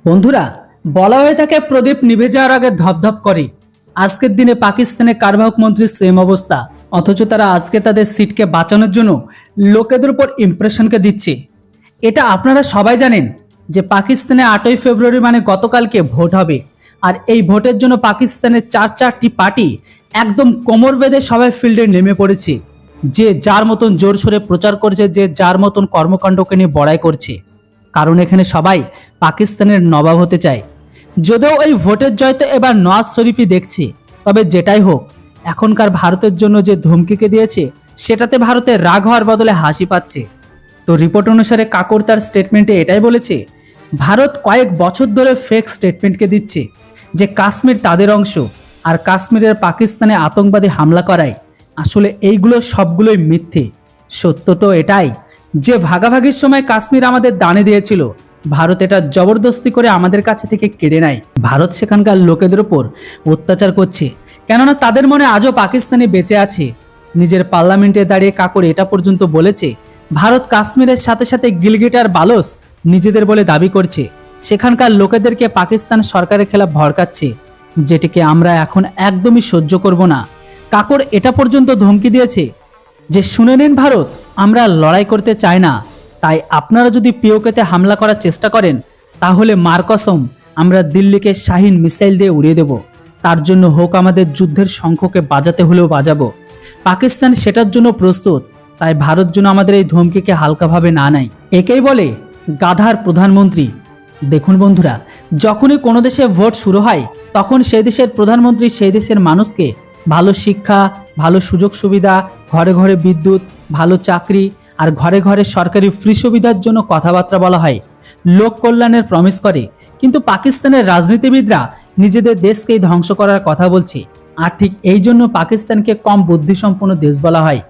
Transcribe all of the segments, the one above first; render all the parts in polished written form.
বন্ধুরা, বলা হয়ে থাকে প্রদীপ নিভে যাওয়ার আগে ধপধপ করে। আজকের দিনে পাকিস্তানে কারবাহক মন্ত্রীর সেম অবস্থা, অথচ তারা আজকে তাদের সিটকে বাঁচানোর জন্য লোকেদের উপর ইমপ্রেশনকে দিচ্ছে। এটা আপনারা সবাই জানেন যে পাকিস্তানে 8ই ফেব্রুয়ারি মানে গতকালকে ভোট হবে। আর এই ভোটের জন্য পাকিস্তানের চারটি পার্টি একদম কোমর বেঁধে সবাই ফিল্ডে নেমে পড়েছে। যে যার মতন জোর সোরে প্রচার করছে, যে যার মতন কর্মকাণ্ডকে নিয়ে বড়াই করছে। কারণ এখানে সবাই পাকিস্তানের নবাব হতে চায়। যদিও এই ভোটের জয় তো এবার নওয়াজ শরীফই দেখছে, তবে যেটাই হোক, এখনকার ভারতের জন্য যে ধমকিকে দিয়েছে সেটাতে ভারতের রাগ হওয়ার বদলে হাসি পাচ্ছে। তো রিপোর্ট অনুসারে কাকর তার স্টেটমেন্টে এটাই বলেছে, ভারত কয়েক বছর ধরে ফেক স্টেটমেন্টকে দিচ্ছে যে কাশ্মীর তাদের অংশ আর কাশ্মীরের পাকিস্তানে আতঙ্কবাদী হামলা করায়। আসলে এইগুলো সবগুলোই মিথ্যে। সত্য তো এটাই যে ভাগাভাগির সময় কাশ্মীর আমাদের দানে দিয়েছিল, ভারত এটা জবরদস্তি করে আমাদের কাছে থেকে কেড়ে নেয়। ভারত সেখানকার লোকেদের উপর অত্যাচার করছে, কেননা তাদের মনে আজও পাকিস্তানি বেঁচে আছে। নিজের পার্লামেন্টে দাঁড়িয়ে কাকর এটা পর্যন্ত বলেছে, ভারত কাশ্মীরের সাথে সাথে গিলগিট আর বালস নিজেদের বলে দাবি করছে। সেখানকার লোকেদেরকে পাকিস্তান সরকারের খেলাফ ভড়কাচ্ছে, যেটিকে আমরা এখন একদমই সহ্য করব না। কাকর এটা পর্যন্ত ধমকি দিয়েছে যে শুনে নিন ভারত, আমরা লড়াই করতে চাই না, তাই আপনারা যদি পিওকেতে হামলা করার চেষ্টা করেন তাহলে মার কসম আমরা দিল্লিকে শাহিন মিসাইল দিয়ে উড়িয়ে দেব। তার জন্য হোক আমাদের যুদ্ধের শঙ্খকে বাজাতে হলেও বাজাবো। পাকিস্তান সেটার জন্য প্রস্তুত, তাই ভারত যেন আমাদের এই ধমকিকে হালকাভাবে না নেয়। একেই বলে গাধার প্রধানমন্ত্রী। দেখুন বন্ধুরা, যখনই কোনো দেশে ভোট শুরু হয় তখন সেই দেশের প্রধানমন্ত্রী সেই দেশের মানুষকে ভালো শিক্ষা, ভালো সুযোগ সুবিধা, ঘরে ঘরে বিদ্যুৎ, ভালো চাকরি আর ঘরে ঘরে সরকারি ফ্রি সুবিধার জন্য কথাবার্তা বলা হয়, লোক কল্যাণের প্রমিস করে। কিন্তু পাকিস্তানের রাজনীতিবিদরা নিজেদের দেশকেই ধ্বংস করার কথা বলছে। আর ঠিক এই জন্য পাকিস্তানকে কম বুদ্ধিসম্পন্ন দেশ বলা হয়।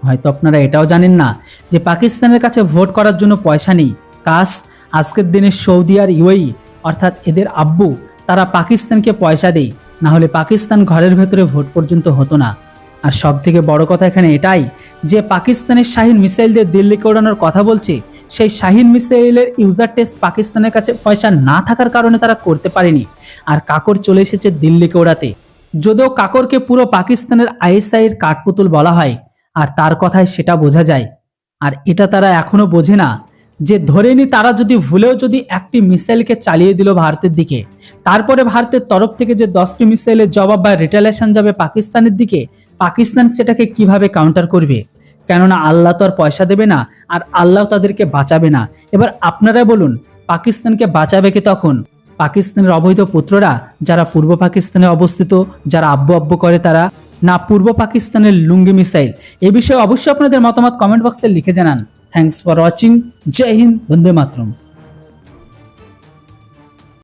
হয়তো আপনারা এটাও জানেন না যে পাকিস্তানের কাছে ভোট করার জন্য পয়সা নেই। কাশ আজকের দিনে সৌদি আর ইউএই অর্থাৎ এদের আব্বু তারা পাকিস্তানকে পয়সা দেয়, না হলে পাকিস্তান ঘরের ভেতরে ভোট পর্যন্ত হতো না। আর সব থেকে বড় কথা এখানে এটাই যে পাকিস্তানের শাহিন মিসাইল দিয়ে দিল্লিকে ওড়ানোর কথা বলছে, সেই শাহিন মিসাইলের ইউজার টেস্ট পাকিস্তানের কাছে পয়সা না থাকার কারণে তারা করতে পারেনি। আর কাকর চলে এসেছে দিল্লিকে ওড়াতে। যদিও কাকরকে পুরো পাকিস্তানের আইএসআইয়ের কাঠপুতুল বলা হয়, আর তার কথায় সেটা বোঝা যায়। আর এটা তারা এখনো বোঝে না যে ধরে নি তারা যদি ভুলেও যদি একটি মিসাইলকে চালিয়ে দিল ভারতের দিকে, তারপরে ভারতের তরফ থেকে যে 10টি মিসাইলের জবাব বা রিটালিয়েশন যাবে পাকিস্তানের দিকে, পাকিস্তান সেটাকে কিভাবে কাউন্টার করবে? কেননা আল্লাহ তো আর পয়সা দেবে না, আর আল্লাহ তাদেরকে বাঁচাবে না। এবার আপনারা বলুন, পাকিস্তানকে বাঁচাবে কি তখন? পাকিস্তানের অবৈধ পুত্ররা যারা পূর্ব পাকিস্তানে অবস্থিত, যারা আব্বু আব্বু করে তারা, না পূর্ব পাকিস্তানের লুঙ্গি মিসাইল? এই বিষয়ে অবশ্যই আপনাদের মতামত কমেন্ট বক্সে লিখে জানান। Thanks for watching. জয় হিন্দ, বন্দে মাতরম।